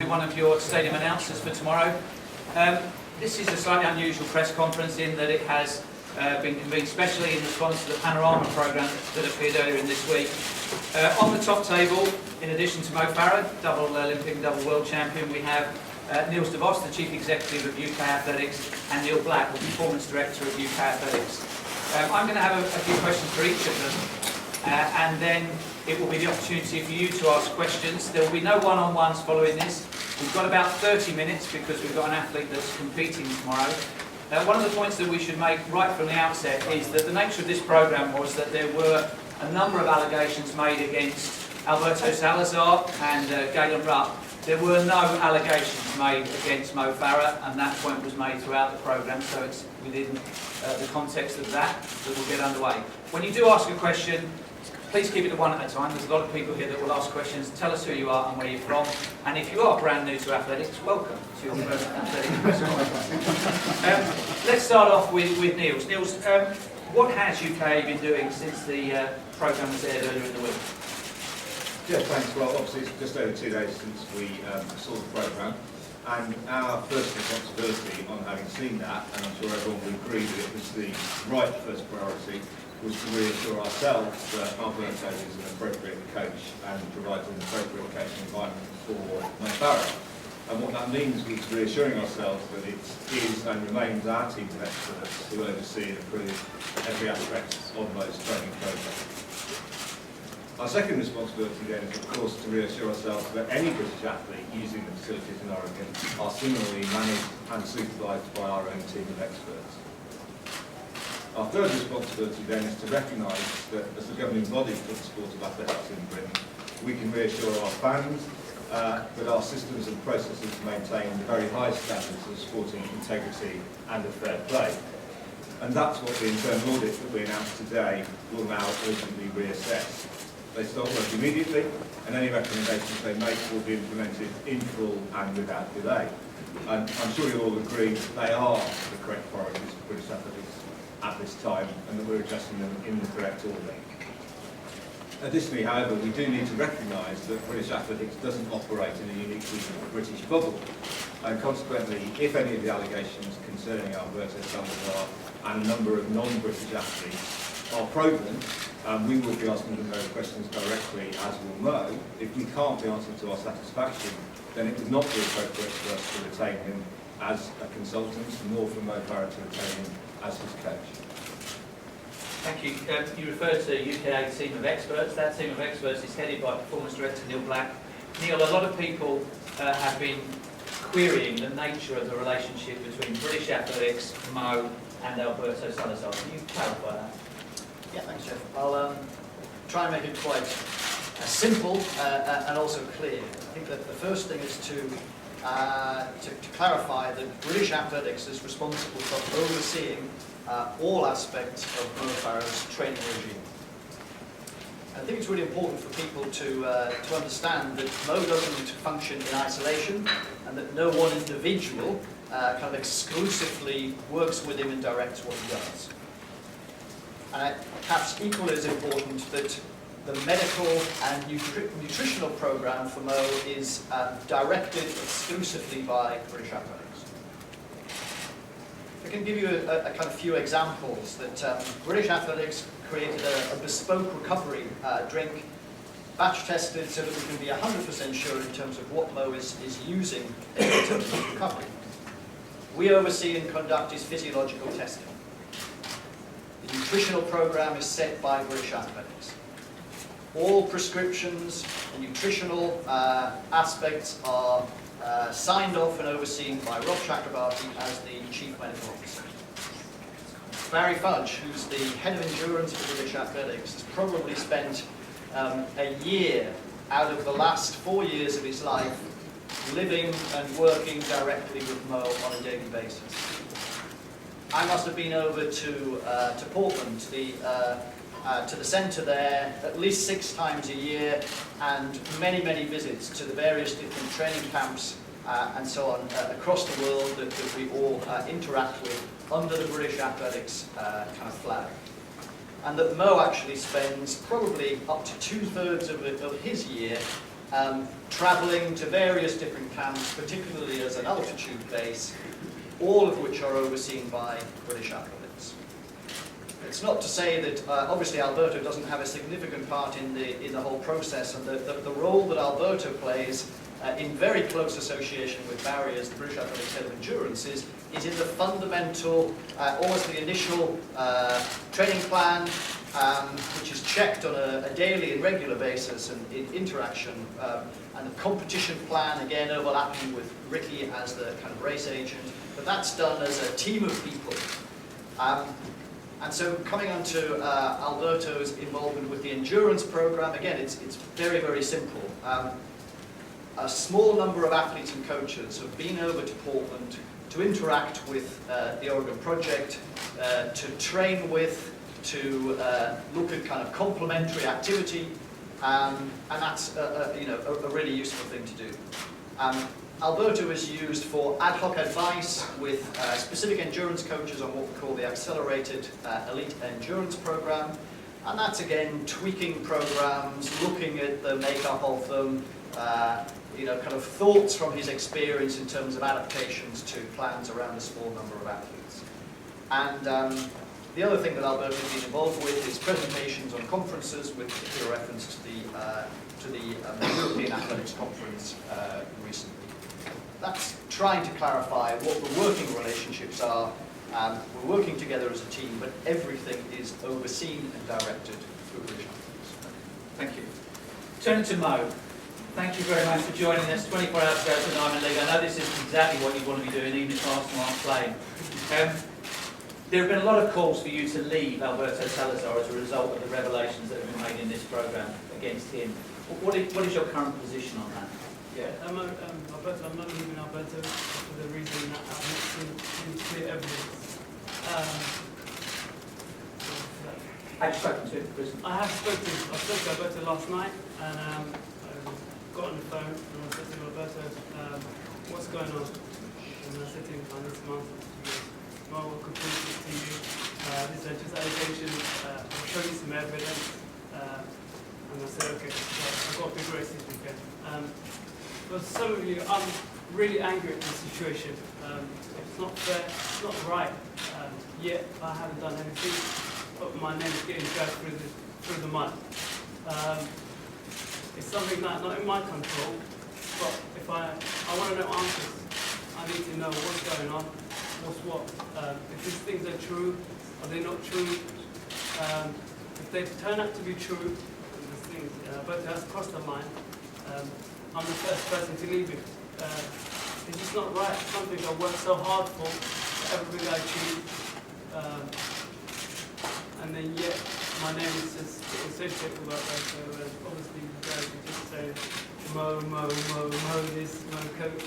One of your stadium announcers for tomorrow. This is a slightly unusual press conference in that it has been convened specially in response to the Panorama programme that appeared earlier in this week. On the top table, in addition to Mo Farah, double Olympic and double world champion, we have Niels de Vos, the Chief Executive of UK Athletics, and Neil Black, the Performance Director of UK Athletics. I'm going to have a few questions for each of them, and then it will be the opportunity for you to ask questions. There will be no one-on-ones following this. We've got about 30 minutes because we've got an athlete that's competing tomorrow. One of the points that we should make right from the outset is that the nature of this programme was that there were a number of allegations made against Alberto Salazar and Galen Rupp. There were no allegations made against Mo Farah, and that point was made throughout the programme, so it's within the context of that we'll get underway. When you do ask a question, please keep it to one at a time. There's a lot of people here that will ask questions. Tell us who you are and where you're from. And if you are brand new to athletics, welcome to your first athletics press conference. Let's start off with Niels. Niels, what has UK been doing since the programme was aired earlier in the week? Yeah, thanks. Well, obviously it's just over 2 days since we saw the programme, and our first responsibility on having seen that, and I'm sure everyone will agree that it was the right first priority, was to reassure ourselves that Alberto is an appropriate coach and provides an appropriate coaching environment for Mo Farah. And what that means is reassuring ourselves that it is and remains our team of experts who oversee and approve every aspect of Mo's training programme. Our second responsibility then is, of course, to reassure ourselves that any British athlete using the facilities in Oregon are similarly managed and supervised by our own team of experts. Our third responsibility then is to recognise that as the governing body for the sport of athletics in Britain, we can reassure our fans that our systems and processes maintain the very highest standards of sporting integrity and of fair play. And that's what the internal audit that we announced today will now urgently reassess. They start work immediately, and any recommendations they make will be implemented in full and without delay. And I'm sure you all agree that they are the correct priorities for British athletics at this time, and that we're addressing them in the correct order. Additionally, however, we do need to recognise that British athletics doesn't operate in a uniquely British bubble, and consequently, if any of the allegations concerning Alberto Salazar and a number of non-British athletes are proven, we will be asking them those questions directly, as will Mo. If we can't be answered to our satisfaction, then it would not be appropriate for us to retain him as a consultant, nor for Mo Farah to retain him as his coach. Thank you. You referred to UK team of experts. That team of experts is headed by Performance Director Neil Black. Neil, a lot of people have been querying the nature of the relationship between British athletics, Mo, and Alberto Salazar. Can you clarify that? Yeah, thanks, Jeff. I'll try and make it quite simple and also clear. I think that the first thing is to clarify that British Athletics is responsible for overseeing all aspects of Mo Farah's training regime. I think it's really important for people to understand that Mo doesn't function in isolation, and that no one individual kind of exclusively works with him and directs what he does. And perhaps equally as important that the medical and nutritional programme for Mo is directed exclusively by British Athletics. I can give you a kind of few examples that British Athletics created a bespoke recovery drink, batch tested so that we can be 100% sure in terms of what Mo is using in terms of recovery. We oversee and conduct his physiological testing. The nutritional programme is set by British Athletics. All prescriptions and nutritional aspects are signed off and overseen by Rob Chakrabarty as the Chief Medical Officer. Barry Fudge, who's the Head of Endurance for British Athletics, has probably spent a year out of the last 4 years of his life living and working directly with Mo on a daily basis. I must have been over to Portland, to the centre there, at least 6 times a year, and many, many visits to the various different training camps and so on across the world that we all interact with under the British Athletics kind of flag. And that Mo actually spends probably up to 2/3 of his year travelling to various different camps, particularly as an altitude base, all of which are overseen by British Athletics. It's not to say that obviously Alberto doesn't have a significant part in the whole process, and the role that Alberto plays in very close association with Barry as the British Athletics Head of Endurance is in the fundamental, almost the initial training plan, which is checked on a daily and regular basis and in interaction, and the competition plan, again overlapping with Ricky as the kind of race agent, but that's done as a team of people. And so coming on to Alberto's involvement with the endurance program, again, it's very, very simple. A small number of athletes and coaches have been over to Portland to interact with the Oregon Project, to train with, to look at kind of complementary activity, and that's a really useful thing to do. Alberto is used for ad hoc advice with specific endurance coaches on what we call the Accelerated Elite Endurance Program, and that's again tweaking programs, looking at the makeup of them, kind of thoughts from his experience in terms of adaptations to plans around a small number of athletes. And the other thing that Alberto has been involved with is presentations on conferences, with particular reference to the European Athletics Conference recently. That's trying to clarify what the working relationships are. We're working together as a team, but everything is overseen and directed through British Athletics. Thank you. Turning to Mo. Thank you very much for joining us 24 hours ago for the Diamond League. I know this is exactly what you want to be doing, even if Arsenal aren't playing. There have been a lot of calls for you to leave Alberto Salazar as a result of the revelations that have been made in this programme against him. What is your current position on that? Yeah, I'm not leaving Alberto for the reason that I've not seen clear evidence. Have you spoken to him, Chris? I spoke to Alberto last night, and I got on the phone and I said to Alberto, what's going on? And I said to him, I need some answers to you. Well, we'll complete this to you. These are just allegations. I'll show you some evidence. And I said, okay, I've got a big race this weekend. But some of you, I'm really angry at this situation. It's not fair, it's not right. Yet I haven't done anything, but my name is getting dragged through the mud. It's something that's not in my control, but if I want to know answers, I need to know what's going on, what's what. If these things are true, are they not true? If they turn out to be true, these things, but it has crossed the line, I'm the first person to leave it. It's just not right. It's something I worked so hard for everything I achieved. And then yet, my name is just associated with Alberto, and obviously you guys are just saying, Mo this, Mo coach.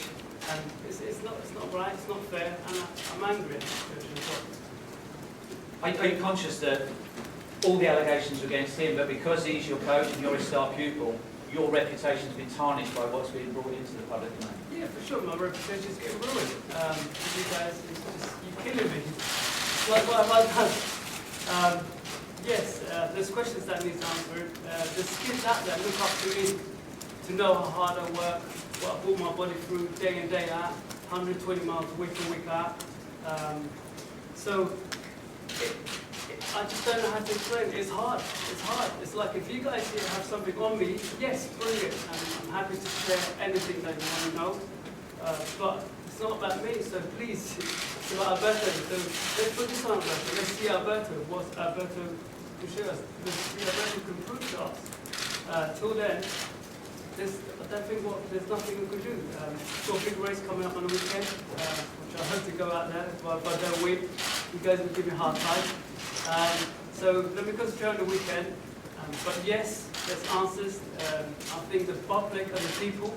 And it's not right, it's not fair, and I'm angry at the situation as well. Are you conscious that all the allegations are against him, but because he's your coach and you're his star pupil, your reputation's been tarnished by what's being brought into the public domain? Yeah, for sure, my reputation's getting ruined. You guys, you're killing me. It's like what have I done? Yes, there's questions that need answered. There's kids out there look up to me to know how hard I work, what I put my body through day in, day out, 120 miles week in, week out. I just don't know how to explain it. It's hard. It's hard. It's like if you guys here have something on me, yes, bring it. And I'm happy to share anything that you want to know. But it's not about me, so please, it's about Alberto. So let's put this on Alberto. Let's see Alberto. What Alberto can show us. Let's see Alberto can prove to us. Till then, there's nothing we can do. Got a big race coming up on the weekend, which I hope to go out there. But if I don't win, you guys will give me a hard time. So let me concentrate on the weekend. But yes, there's answers. I think the public and the people,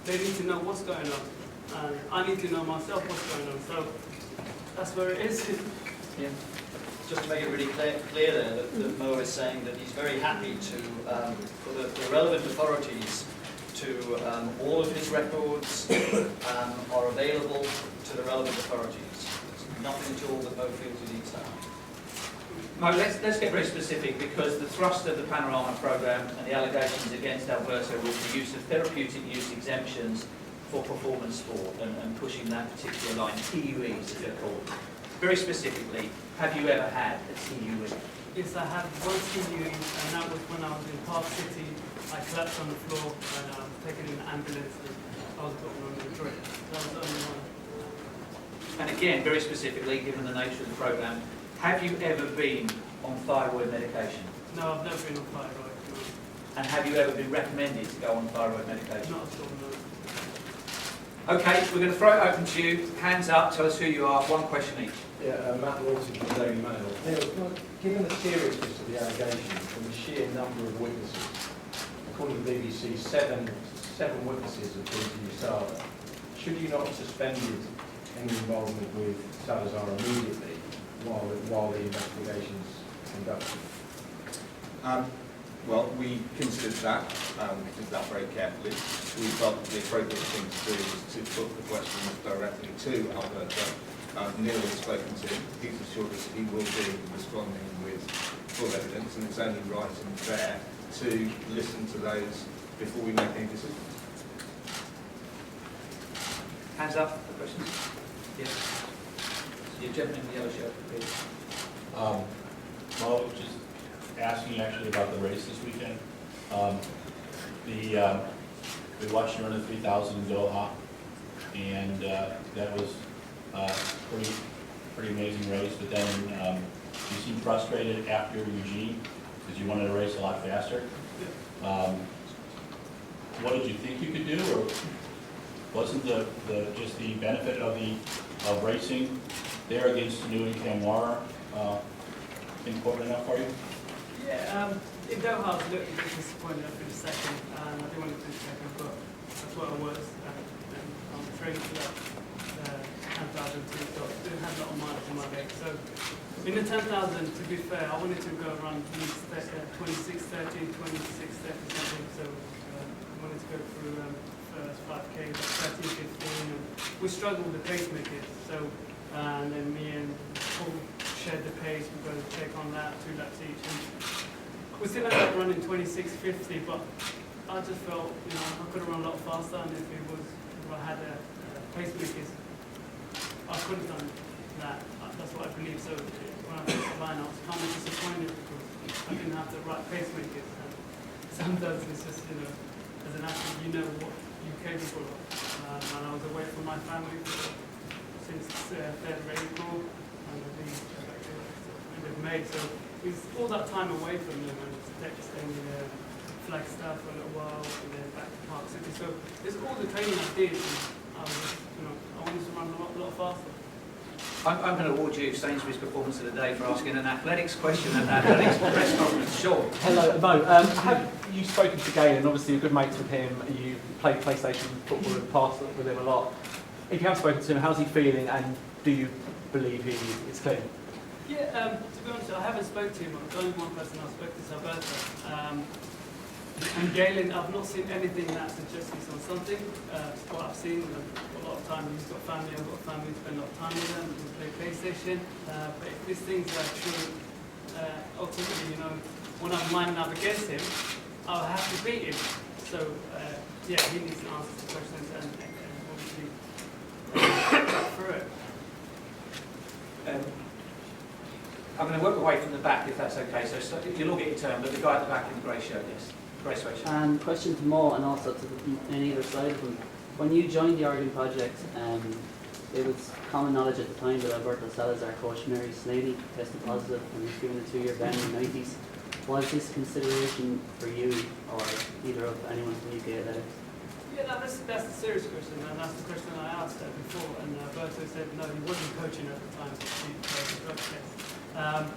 they need to know what's going on. I need to know myself what's going on. So that's where it is. Yeah. Just to make it really clear there that Mo is saying that he's very happy to, for the relevant authorities, to all of his records are available to the relevant authorities. There's nothing at all that Mo feels he needs to have. Mo, let's get very specific, because the thrust of the Panorama programme and the allegations against Alberto was the use of therapeutic use exemptions for performance sport and pushing that particular line, TUEs as they're called. Very specifically, have you ever had a TUE? Yes, I had one TUE, and that was when I was in Park City. I collapsed on the floor and I was taken in an ambulance and I was put on the drip. That was the only one. And again, very specifically, given the nature of the programme, have you ever been on thyroid medication? No, I've never been on thyroid. No. And have you ever been recommended to go on thyroid medication? Not at all, no. Okay, we're going to throw it open to you. Hands up, tell us who you are, one question each. Yeah, Matt Lawson from the Daily Mail. Neil, given the seriousness of the allegations and the sheer number of witnesses, according to the BBC, seven witnesses have been to USADA. Should you not have suspended any involvement with Salazar immediately while the investigation's conducted? Well, we considered that very carefully. We felt the appropriate thing to do was to put the question directly to Alberto. Neil has spoken to him. He's assured us he will be responding with full evidence, and it's only right and fair to listen to those before we make any decisions. Hands up for questions. Yes. You gentleman in the yellow shirt, please. Well, just asking actually about the race this weekend. We watched you run the 3,000 in Doha, and that was pretty amazing race. But then you seemed frustrated after Eugene because you wanted to race a lot faster. What did you think you could do, or wasn't just the benefit of racing there against New and Camwar important enough for you? Yeah, in Doha I was a little bit disappointed after the second, and I didn't want to finish second, but that's what I was. And I'm training for that 10,000 too, so I didn't have a lot of miles on my leg. So in the 10,000, to be fair, I wanted to go around 26:30, 26:30 something, so I wanted to go through first 5K, 13:15, and we struggled with the pacemakers, so and then me and Paul shared the pace. We got to check on that, 2 laps each. And we still ended up running 26:50, but I just felt, I could have run a lot faster, and if I had a pacemakers, I could have done that. That's what I believe. So when I finished the line, I was kind of disappointed because I didn't have the right pacemakers. And sometimes it's just, as an athlete, you know what you're capable of. And I was away from my family since 3rd of April, and I think end of May. So it was all that time away from them, and staying in Flagstaff for a little while, and then back to Park City. So it's all the training I did, and I was, I wanted to run a lot faster. I'm going to award you Sainsbury's Performance of the Day for asking an athletics question at an athletics press conference. Sean. Hello, Mo. Have you spoken to Galen? Obviously, you're good mates with him. You played PlayStation football and passed with him a lot. If you have spoken to him, how's he feeling, and do you believe he is clean? Yeah, to be honest, I haven't spoken to him. The only one person I've spoken to is Alberto. And Galen, I've not seen anything that suggests he's on something. What I've seen, a lot of time he's got family, I've got family, spend a lot of time with them, we play PlayStation. But if these things are true, ultimately, when I'm lining up against him, I'll have to beat him. So, yeah, he needs to answer the questions and obviously through it. I'm going to work away from the back, if that's okay. So you'll all get your turn, but the guy at the back in the grey shirt, yes. Grey sweatshirt. And question to Mo, and also to on either side of him. When you joined the Oregon project, it was common knowledge at the time that Alberto Salazar coach Mary Slaney tested positive and was given a 2-year ban in the 90s. Was this consideration for you or either of anyone from UK Athletics? Yeah, that's a serious question, and that's the question I asked before, and Alberto said no, he wasn't coaching at the time to see the drug test.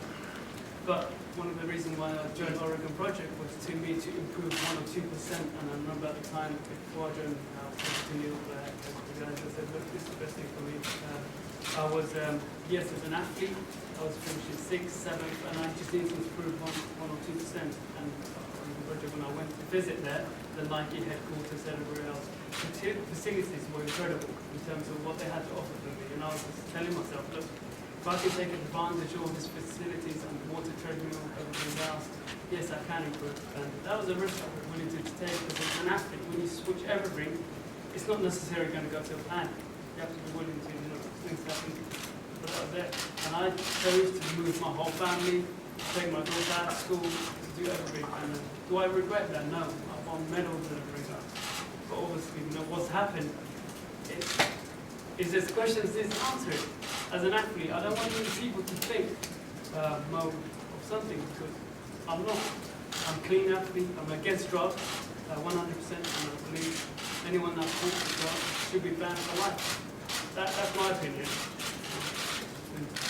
But one of the reasons why I joined Oregon Project was to improve 1 or 2%, and I remember at the time, before I joined, I was talking to Neil, the guys, I said, look, this is the best thing for me. I was, yes, as an athlete, I was finishing 6th, 7th, and I just needed to improve 1 or 2%. And when I went to visit there, the Nike headquarters and everywhere else, the facilities were incredible in terms of what they had to offer for me. And I was just telling myself, look, if I can take advantage of all these facilities and water treadmill, everything else, yes, I can improve. And that was a risk I was willing to take, because as an athlete, when you switch everything, it's not necessarily going to go to a plan. You have to be willing to, things happen. But that was it. And I chose to move my whole family, take my daughter out of school, to do everything. And do I regret that? No. I won medals and everything else. But obviously, what's happened is there's questions this answer it. As an athlete, I don't want people to think of something, because I'm not. I'm a clean athlete. I'm against drugs, 100%, and I believe anyone that talks drugs should be banned for life. That's my opinion.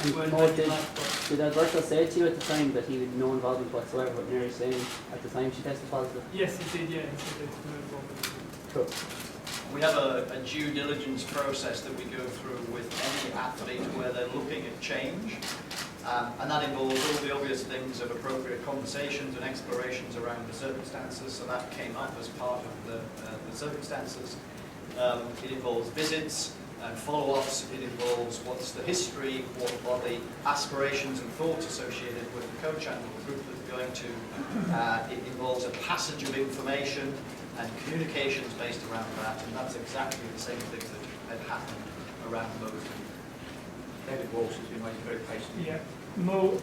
And Mo, did Alberto say to you at the time that he had no involvement whatsoever with Mary saying at the time she tested positive? Yes, he did, yeah. He said there's no involvement. Cool. We have a due diligence process that we go through with any athlete where they're looking at change. And that involves all the obvious things of appropriate conversations and explorations around the circumstances. So that came up as part of the circumstances. It involves visits and follow-ups. It involves what's the history, what are the aspirations and thoughts associated with the coach and the group that they're going to. It involves a passage of information and communications based around that, and that's exactly the same thing that had happened around those. David Walsh has been waiting very patiently. Yeah. Mo,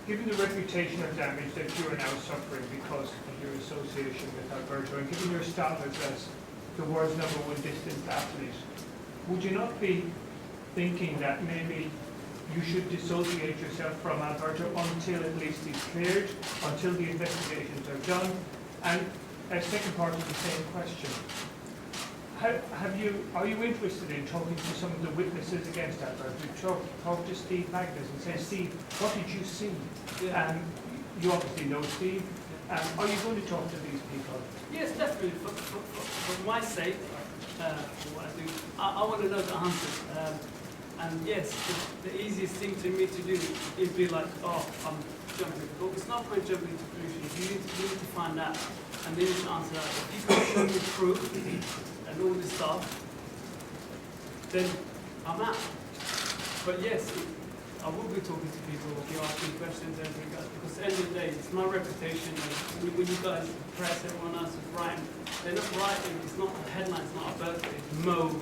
given the reputational damage that you are now suffering because of your association with Alberto, and given your status as the world's #1 distance athlete, would you not be thinking that maybe you should dissociate yourself from Alberto until at least he's cleared, until the investigations are done? And a second part of the same question. Are you interested in talking to some of the witnesses against Alberto? Talk to Steve Magnus and say, Steve, what did you see? Yeah. You obviously know Steve. Are you going to talk to these people? Yes, definitely. For my sake, for what I do, I want to know the answers. And yes, the easiest thing to me to do is be like, oh, I'm jumping. But it's not point jumping to conclusions. You need to find out, and then you can answer that. If you can show me proof and all this stuff, then I'm out. But yes, I will be talking to people, will be asking questions and everything else, because at the end of the day, it's my reputation. And when you guys, press, everyone else is writing, they're not writing, it's not the headline, it's not Alberto, it's Mo,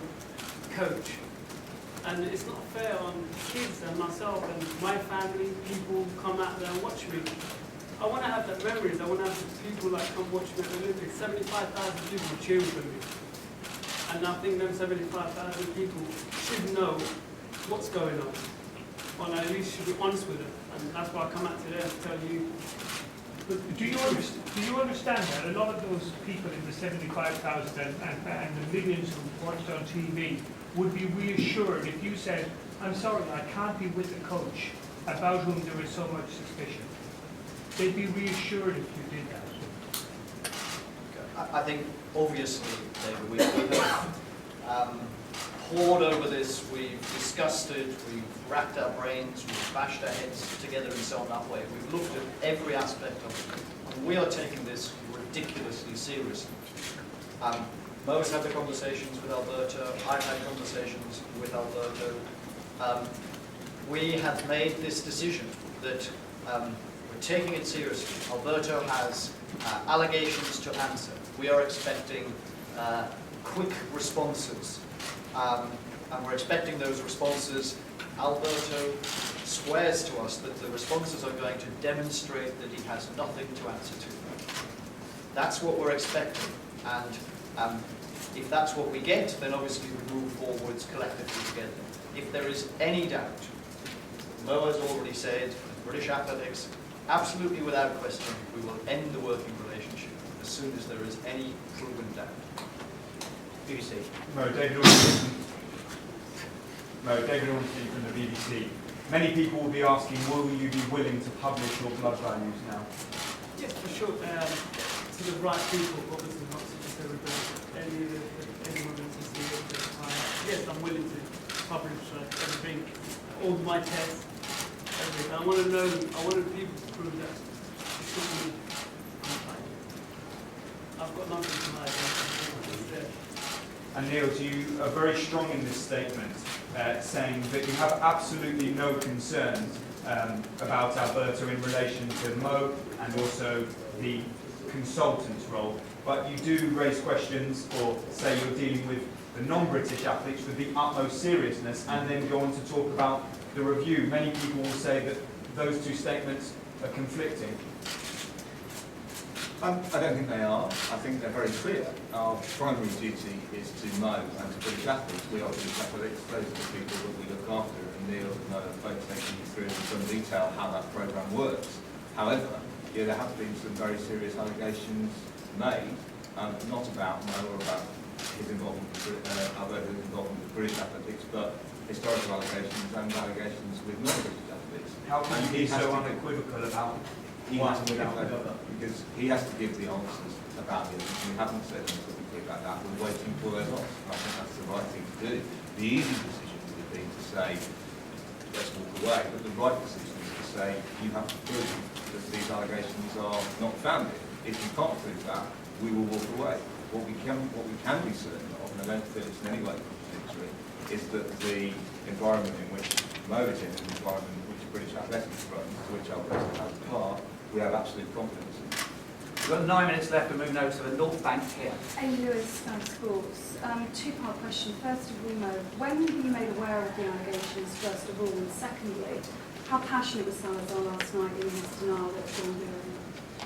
coach. And it's not fair on kids and myself and my family, people come out there and watch me. I want to have that memories, I want to have people like come watch me at the Olympics, 75,000 people cheering for me. And I think them 75,000 people should know what's going on. Well, at least should be honest with it. And that's why I come out today to tell you. But do you understand that a lot of those people in the 75,000 and the millions who watched on TV would be reassured if you said, I'm sorry, I can't be with the coach about whom there is so much suspicion? They'd be reassured if you did that. I think, obviously, David, we have pored over this, we've discussed it, we've racked our brains, we've bashed our heads together and so on that way. We've looked at every aspect of it, and we are taking this ridiculously seriously. Mo's had the conversations with Alberto, I've had conversations with Alberto. We have made this decision that we're taking it seriously. Alberto has allegations to answer. We are expecting quick responses, and we're expecting those responses. Alberto swears to us that the responses are going to demonstrate that he has nothing to answer to. That's what we're expecting, and if that's what we get, then obviously we move forwards collectively together. If there is any doubt, Mo has already said, British Athletics, absolutely without question, we will end the working relationship as soon as there is any proven doubt. BBC. David Ornstein from the BBC. Many people will be asking, will you be willing to publish your blood values now? Yes, for sure. To the right people, obviously not to just everybody, anyone that's listening to it. Yes, I'm willing to publish everything, all my tests, everything. I wanted people to prove that it's not me. I've got nothing to hide. It's there. And Neil, you are very strong in this statement, saying that you have absolutely no concerns about Alberto in relation to Mo and also the consultant's role, but you do raise questions or say you're dealing with the non-British athletes with the utmost seriousness, and then go on to talk about the review. Many people will say that those two statements are conflicting. I don't think they are. I think they're very clear. Our primary duty is to Mo and to British athletes. We are British Athletics. Those are the people that we look after. And Neil and Mo have both taken you through in some detail how that programme works. However, yeah, there have been some very serious allegations made, not about Mo or about his involvement with Alberto's involvement with British Athletics, but historical allegations and allegations with non-British athletes. How can you be so unequivocal about one without the other? Because he has to give the answers about the Olympics. We haven't said anything publicly about that. We're waiting for those answers. I think that's the right thing to do. The easy decision would have been to say, let's walk away. But the right decision is to say, you have to prove that these allegations are not founded. If you can't prove that, we will walk away. What we can be certain of, and I don't feel it's in any way contradictory, is that the environment in which Mo is in, and the environment in which British Athletics runs, to which Alberto has a part, we have absolute confidence in. We've got 9 minutes left. We're moving over to the North Bank here. Amy Lewis, Sky Sports. Two-part question. First of all, Mo, when were you made aware of the allegations, first of all? And secondly, how passionate was Salazar last night in his denial that it's wrongdoing?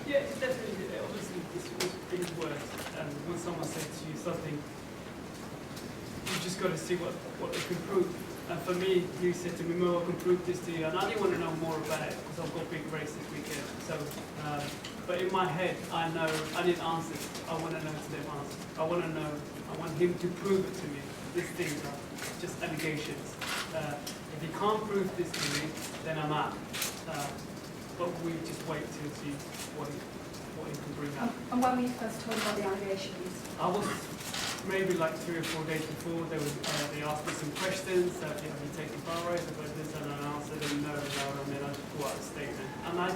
Yeah, it's definitely, obviously, this was in his words. And when someone says to you something, you just got to see what they can prove. And for me, you said to me, Mo, I can prove this to you. And I didn't want to know more about it because I've got a big race this weekend. So, but in my head, I know I need answers. I want to know to them answers. I want to know. I want him to prove it to me. These things are just allegations. If he can't prove this to me, then I'm out. But we just wait to see what he can bring up. And when were you first told about the allegations? I was maybe like 3 or 4 days before. They asked me some questions. Have you taken Farah about this? And I answered them no. And then I just put out a statement. And I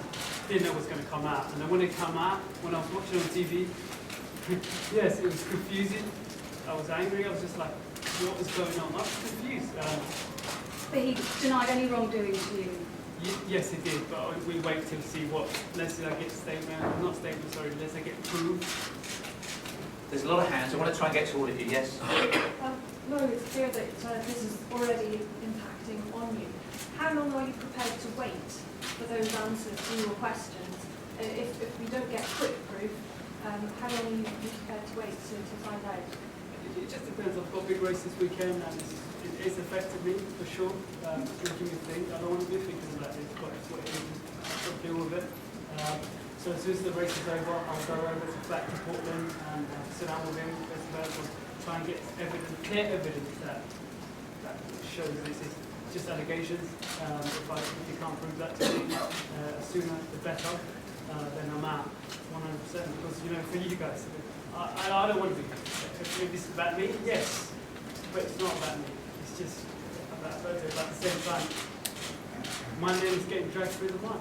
didn't know what was going to come out. And then when it came out, when I was watching on TV, yes, it was confusing. I was angry. I was just like, what was going on? I was confused. But he denied any wrongdoing to you? Yes, he did. But we wait to see what. Let's say I get not statement, sorry. Let's say I get proof. There's a lot of hands. I want to try and get to all of you. Yes? No, it's clear that this is already impacting on you. How long are you prepared to wait for those answers to your questions? If we don't get quick proof, how long are you prepared to wait to find out? It just depends. I've got a big race this weekend, and it's affected me for sure. It's making me think. I don't want to be thinking about this, but it's what it is. I've got to deal with it. So as soon as the race is over, I'll go over back to Portland and sit down with him, try and get clear evidence that shows that this is just allegations. If you can't prove that to me, sooner the better, then I'm out 100%. Because, for you guys, I don't want to be, if this is about me, yes, but it's not about me. It's just about Alberto. But at the same time, my name is getting dragged through the mud.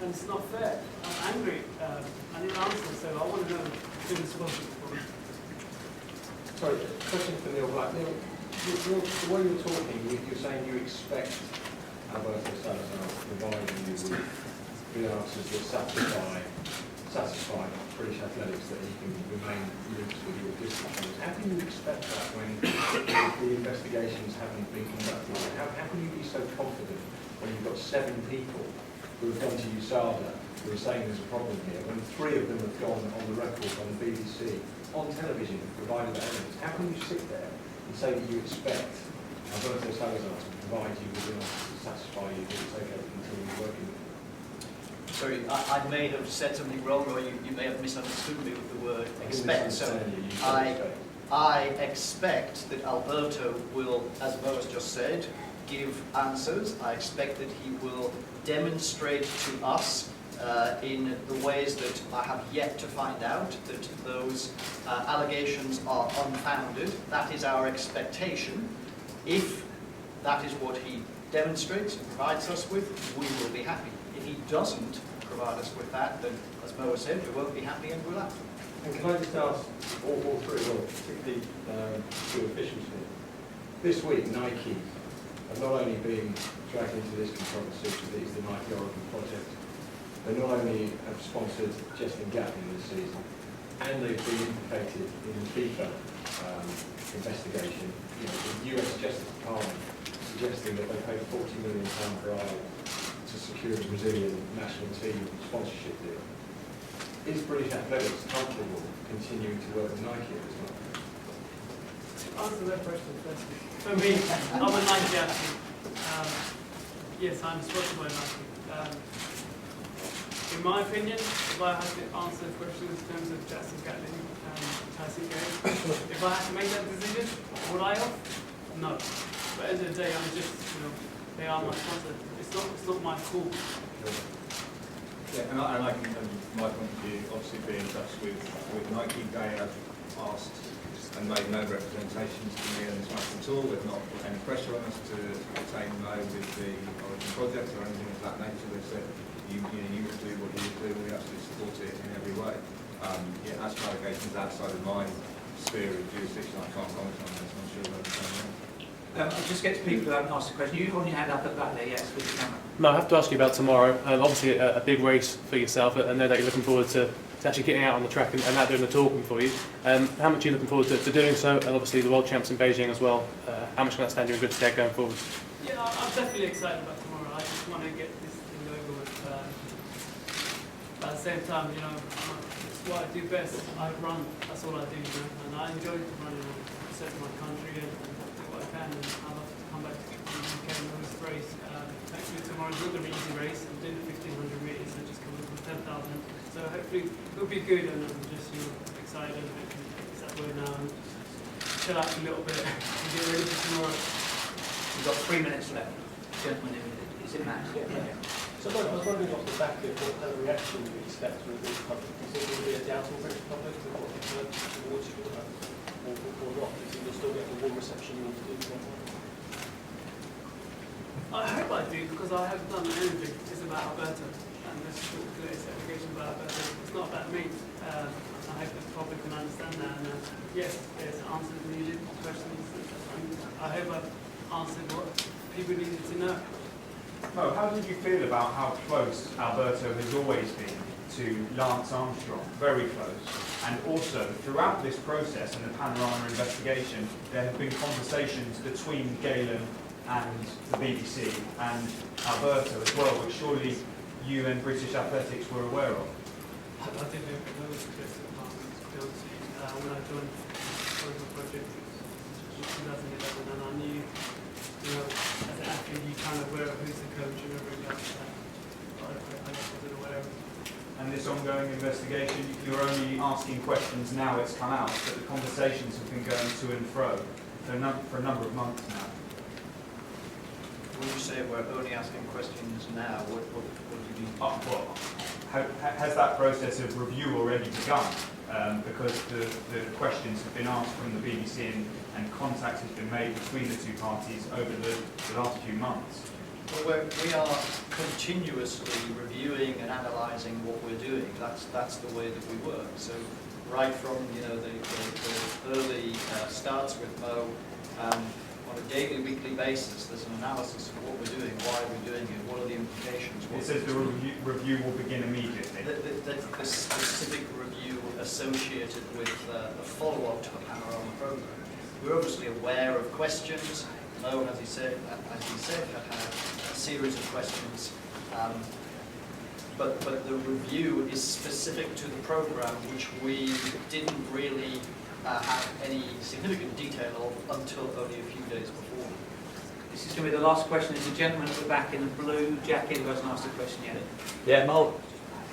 And it's not fair. I'm angry. I need answers, so I want to know as soon as possible. Sorry, question for Neil Black. Neil, the way you're talking, you're saying you expect Alberto Salazar to provide you with the answers that satisfy British Athletics that he can remain linked with your business. How can you expect that when the investigations haven't been conducted? How can you be so confident when you've got 7 people who have gone to USADA, who are saying there's a problem here, when 3 of them have gone on the record on the BBC, on television, provided that evidence? How can you sit there and say that you expect Alberto Salazar to provide you with enough to satisfy you that it's okay to continue working with him? Sorry, I may have said something wrong, or you may have misunderstood me with the word expect. So I expect that Alberto will, as Mo has just said, give answers. I expect that he will demonstrate to us in the ways that I have yet to find out that those allegations are unfounded. That is our expectation. If that is what he demonstrates and provides us with, we will be happy. If he doesn't provide us with that, then, as Mo has said, we won't be happy and we'll have to. And can I just ask all three, well, particularly two officials here, this week Nike have not only been dragged into this controversy with the Nike Oracle project, they not only have sponsored Justin Gatlin this season, and they've been implicated in the FIFA investigation. You know, the US Justice Department suggesting that they paid £40 million bribe to secure the Brazilian national team sponsorship deal. Is British Athletics comfortable continuing to work with Nike at this moment? Answer that question first. For me, I'm a Nike athlete. Yes, I'm sponsored by Nike. In my opinion, if I had to answer the question in terms of Justin Gatlin and Tyson Gay, if I had to make that decision, would I have? No. But at the end of the day, I'm just, they are my sponsor. It's not my call. Yeah, and I can, from my point of view, obviously be in touch with Nike. They have asked and made no representations to me on this matter at all. They've not put any pressure on us to retain Mo with the Origin project or anything of that nature. They've said, you would do what you would do, and we absolutely support it in every way. As for allegations outside of my sphere of jurisdiction, I can't comment on this. I'm sure they'll be saying I'll just get to people who haven't asked a question. You hold your hand up at the back there, yes, with the camera. No, I have to ask you about tomorrow. Obviously, a big race for yourself, and know that you're looking forward to actually getting out on the track and that doing the talking for you. How much are you looking forward to doing so? And obviously, the World Champs in Beijing as well. How much can that stand you in good stead going forward? Yeah, I'm definitely excited about tomorrow. I just want to get this thing over with. But at the same time, it's what I do best. I run. That's all I do, and I enjoy running and representing my country and do what I can. And I love to come back to the UK and win this race. Actually, tomorrow's not going to be an easy race. I'm doing the 1500 metres, so just coming from 10,000. So hopefully it'll be good, and I'm just excited and it's that way now. And chill out a little bit and get ready for tomorrow. We've got 3 minutes left. Gentlemen, is it Max? Yeah. So I was wondering off the back of what kind of reaction you expect from the British public. Do you think there will be a doubting British public with what the church towards you or not? Do you think you'll still get the warm reception you want to do tomorrow? I hope I do, because I haven't done anything. It's about Alberto, and this is the latest application about Alberto. It's not about me. I hope the public can understand that. And yes, there's answers needed, questions. I hope I've answered what people needed to know. Mo, how did you feel about how close Alberto has always been to Lance Armstrong? Very close. And also, throughout this process and the Panorama investigation, there have been conversations between Galen and the BBC and Alberto as well, which surely you and British Athletics were aware of. I didn't know it was a case of department, to be honest with you. When I joined the project in 2011, and I knew, as an athlete, you kind of aware of who's the coach and everything like that. I wasn't aware of it. And this ongoing investigation, you're only asking questions now it's come out, but the conversations have been going to and fro for a number of months now. When you say we're only asking questions now, what do you mean? Has that process of review already begun? Because the questions have been asked from the BBC and contact has been made between the two parties over the last few months. Well, we are continuously reviewing and analysing what we're doing. That's the way that we work. So right from the early starts with Mo, on a daily, weekly basis, there's an analysis of what we're doing, why we're doing it, what are the implications. It says the review will begin immediately. The specific review associated with a follow-up to the Panorama programme. We're obviously aware of questions. Mo, as he said, had a series of questions. But the review is specific to the programme, which we didn't really have any significant detail of until only a few days before. This is going to be the last question. There's a gentleman at the back in the blue jacket who hasn't asked a question yet. Yeah, Mo,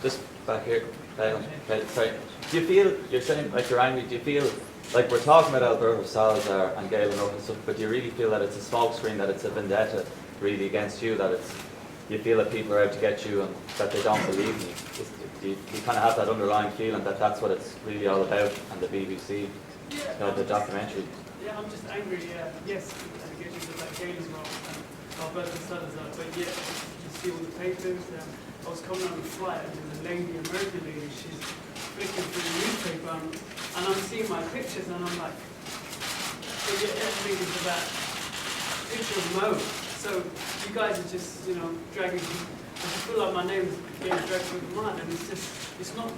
just back here. Sorry. Do you feel, you're saying like you're angry, do you feel like we're talking about Alberto Salazar and Galen Up and stuff, but do you really feel that it's a smokescreen, that it's a vendetta really against you, that you feel that people are out to get you and that they don't believe in you? Do you kind of have that underlying feeling that that's what it's really all about, and the BBC, the documentary? Yeah, I'm just angry, yes, allegations of that game as well, Alberto Salazar, but yeah, you see all the papers, I was coming on the flight and the lady, American lady, she's flicking through the newspaper and I'm seeing my pictures and I'm like, but yet everything is about a picture of Mo. So you guys are just, you know, dragging, I just feel like my name is getting dragged through the mud, and it's just, it's not,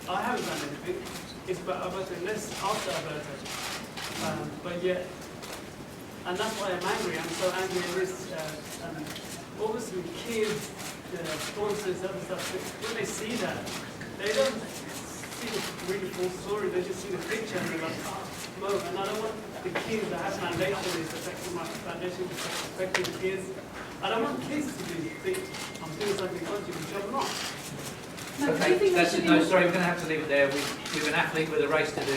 I haven't done anything. It's about Alberto, less after Alberto. But yet, and that's why I'm angry. I'm so angry at this. Obviously, kids, sponsors, other stuff, when they see that, they don't see the really full story. They just see the picture and they're like, oh, Mo. And I don't want the kids that have foundation is affecting my foundation, affecting the kids. I don't want kids to think I'm doing something dodgy, which I'm not. No, do you Okay, think that's there it. should No, be sorry, we're going to have to leave it there. We've an athlete with a race to do.